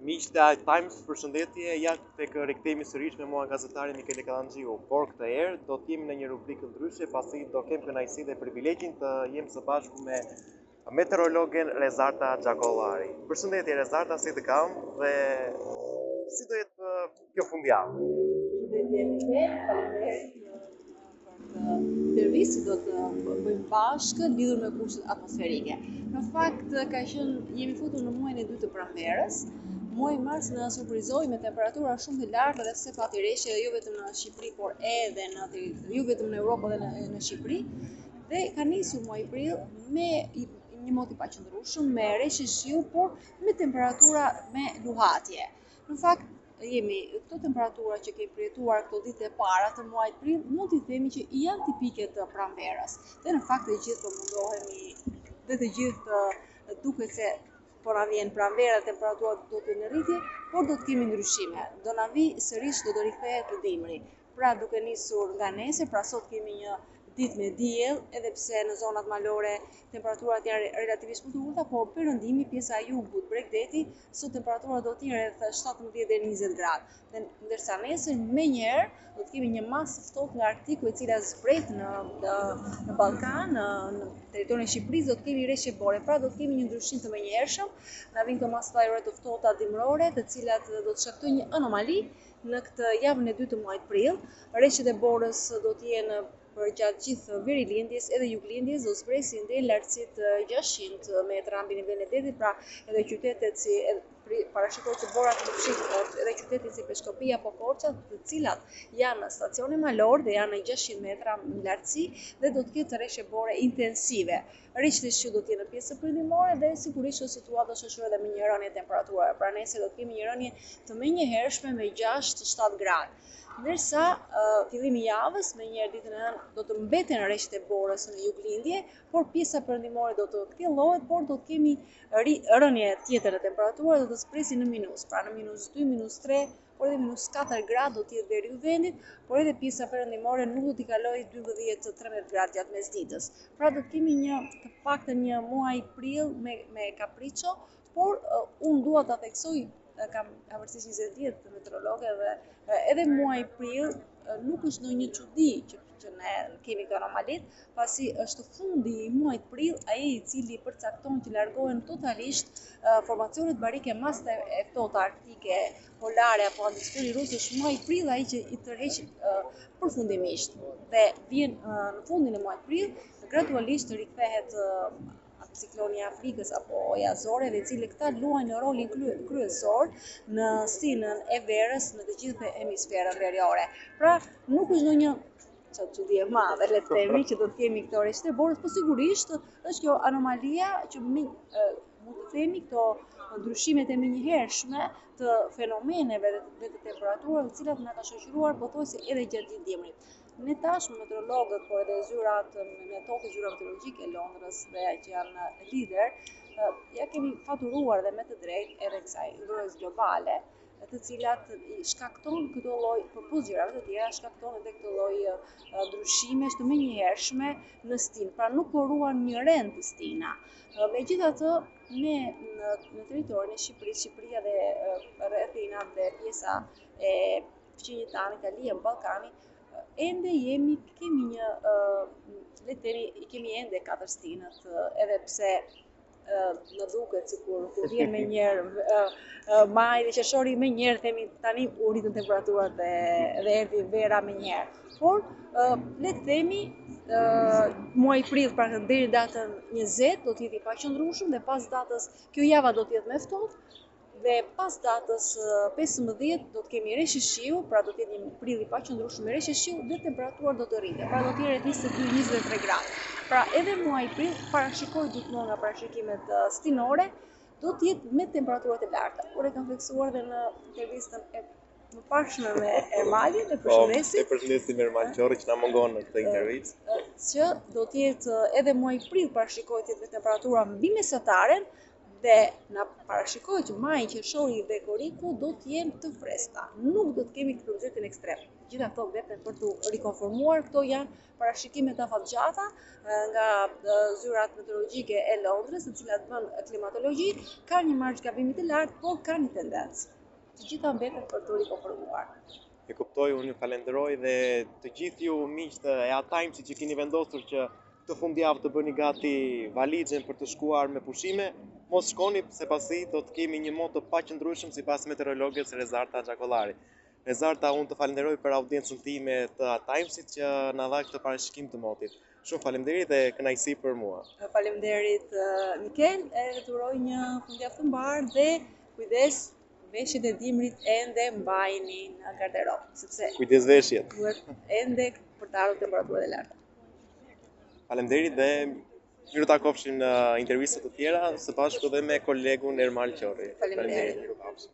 Miq të Art Times, përshëndetje, ja tek rikthehemi sërish me mua gazetarin Michele Kallanxhiu. Por këtë herë do të jemi në një rubrikë ndryshe, pasi do kem kënaqësinë dhe privilegjin të jem së bashku me meteorologen Rezarta Xhakollari. Përshëndetje Rezarta, si të kam dhe si do jetë kjo fundjavë? Intervistë do të bëjmë bashkë lidhur me kushtet atmosferike. Në fakt, jemi futur në muajin e dytë të pranverës. Muaji mars na surprizoi me temperatura shumë të larta dhe se pati reshje jo vetëm në Shqipëri, por edhe jo vetëm në Europë dhe në Shqipëri. Dhe ka nisur muaji prill me një mod i paqëndrueshëm, me reshje shiu, por me temperatura me luhatje. Në fakt, këto temperatura që kemi përjetuar këto ditë e para të muajit prill, mund t'i themi që janë tipike të pranverës. Dhe në fakt të gjithë po mundohemi dhe të gjithë duket se po na vjen pranvera, temperaturat do të në rritje, por do të kemi ndryshime. Do na vi sërish, do të rikthehet dimri. Pra duke nisur nga nesër, pra sot kemi një ditë me diell, edhe pse në zonat malore temperaturat janë relativisht më të ulta, por perëndimi, pjesa e jugut, Bregdeti, sot temperaturat do të jenë rreth 17 deri 20 gradë. Dhe ndërsa nesër menjëherë do të kemi një masë ftohtë nga Arktiku e cila zbret në Ballkan, në territorin e Shqipërisë, do të kemi reshje bore, pra do të kemi një ndryshim të menjëhershëm. Na vijnë këto masë fajrore të ftohta dimrore, të cilat do të shkaktojnë një anomali në këtë javën e dytë të muajit prill. Reshjet e borës do të jenë për gjatë gjithë verilindjes edhe juglindjes, do zbresin deri në lartësitë 600 metra mbi nivelin e detit, pra edhe qytetet si parashikohet që borat të fshihut, edhe qytetet si Peshkopia apo Korça, të cilat janë stacione malore dhe janë në 600 metra lartësi dhe do të ketë reshje bore intensive. Reshjet e shiut do të jenë në pjesë perëndimore dhe sigurisht që situata shoqërore dhe me një rënje temperaturave. Pra nesër do të kemi një rënje të menjëhershme me 6-7 gradë. Ndërsa fillimi i javës, menjëherë ditën e hënë do të mbeten reshjet e borës në juglindje, por pjesa perëndimore do të kthellohet, por do të kemi rënje tjetër në temperaturë, do të zpresin në minus, pra në -2, -3, por edhe -4 gradë do të jetë deri u vendit, por edhe pjesa perëndimore nuk do t'i kalojë 12-13 gradë gjatë mesditës. Pra do të kemi të paktën një muaj prill me kapriço, por unë dua ta theksoj, kam vërtetësisht 20 vjet të meteorologe dhe edhe muaji prill nuk është ndonjë çudi që ne kemi këto anomalit, pasi është fundi i muajit prill ai i cili përcakton që largohen totalisht formacionet barike masë e ftohta arktike, polare apo atmosferi rus, është muaji prill ai që i tërheq përfundimisht dhe vjen në fundin e muajit prill, gradualisht rikthehet cikloni i Afrikës apo i Azoreve, i cili këta luajnë rolin kryesor në stinën e verës në të gjithë hemisferën veriore. Pra, nuk është ndonjë çudi e madhe, le të themi, që do të kemi këto reshje borës, por sigurisht është kjo anomalia që mund të themi këto ndryshimet e menjëhershme të fenomeneve dhe të temperaturave, të cilat na ka shoqëruar pothuajse edhe gjatë gjithë dimrit. Ne tashmë meteorologët, por edhe zyrat me tokë zyra meteorologjike e Londrës dhe që janë lider, ja kemi faturuar dhe me të drejtë edhe kësaj ndrojës globale, të cilat i shkakton këto lloj, përpos gjërave të tjera, shkakton edhe këto lloj ndryshimesh të menjëhershme në stinë, pra nuk po ruan një rend të stina. Megjithatë, ne në territorin e Shqipërisë, Shqipëria dhe rrethinat dhe pjesa e fqinjit tanë, Italia, Ballkani, ende kemi një, le të themi, kemi ende 4 stinët, edhe pse në duket sikur kur vjen menjëherë maj dhe qershori, menjëherë themi tani u rritën temperaturat dhe erdhi vera menjëherë. Por le të themi muaji prill, pra deri datën 20 do të jetë i paqëndrueshëm dhe pas datës kjo java do të jetë më ftohtë. Dhe pas datës 15 do të kemi reshje shiu, pra do të jetë një prill i paqëndrueshëm me reshje shiu dhe temperaturat do të rriten, pra do të jetë 22-23 gradë. Pra edhe muaji prill parashikoj gjithmonë nga parashikimet stinore, do të jetë me temperaturat e larta. Por e kam theksuar dhe në intervistën e mëparshme me Ermalin, e përshëndesim. E përshëndesim Ermal Qorri që na mungon në këtë intervistë. Që do të jetë edhe muaji prill parashikohet të jetë me temperatura mbi mesataren, dhe na parashikohet që maji, qershori dhe korriku do të jenë të freskëta. Nuk do të kemi këtë nxehtësinë ekstrem. gjitha këto veten për të rikonformuar. Këto janë parashikime të afatgjata nga zyrat meteorologjike e Londrës, të cilat bën klimatologji, kanë një margj gabimi të lartë, por kanë një tendencë. Të gjitha mbeten për të rikonformuar. E kuptoj, unë ju falenderoj dhe të gjithë ju miqtë e A-Timesit që keni vendosur që këtë fundjavë të bëni gati valixhen për të shkuar me pushime, mos shkoni se pasi do të kemi një mot të paqëndrueshëm sipas meteorologes Rezarta Xhakollari. Rezarta, unë të falenderoj për audiencën time të A-Timesit që na dha këtë parashikim të motit. Shumë faleminderit dhe kënaqësi për mua. Faleminderit Mikel, edhe të uroj një fundjavë të mbarë dhe kujdes, veshjet e dimrit ende mbajini në garderobë, sepse Kujdes veshjet. duhet ende për të ardhur temperaturat e larta. Faleminderit dhe miru takofshim në intervista të tjera, së bashku dhe me kolegun Ermal Qorri. Faleminderit.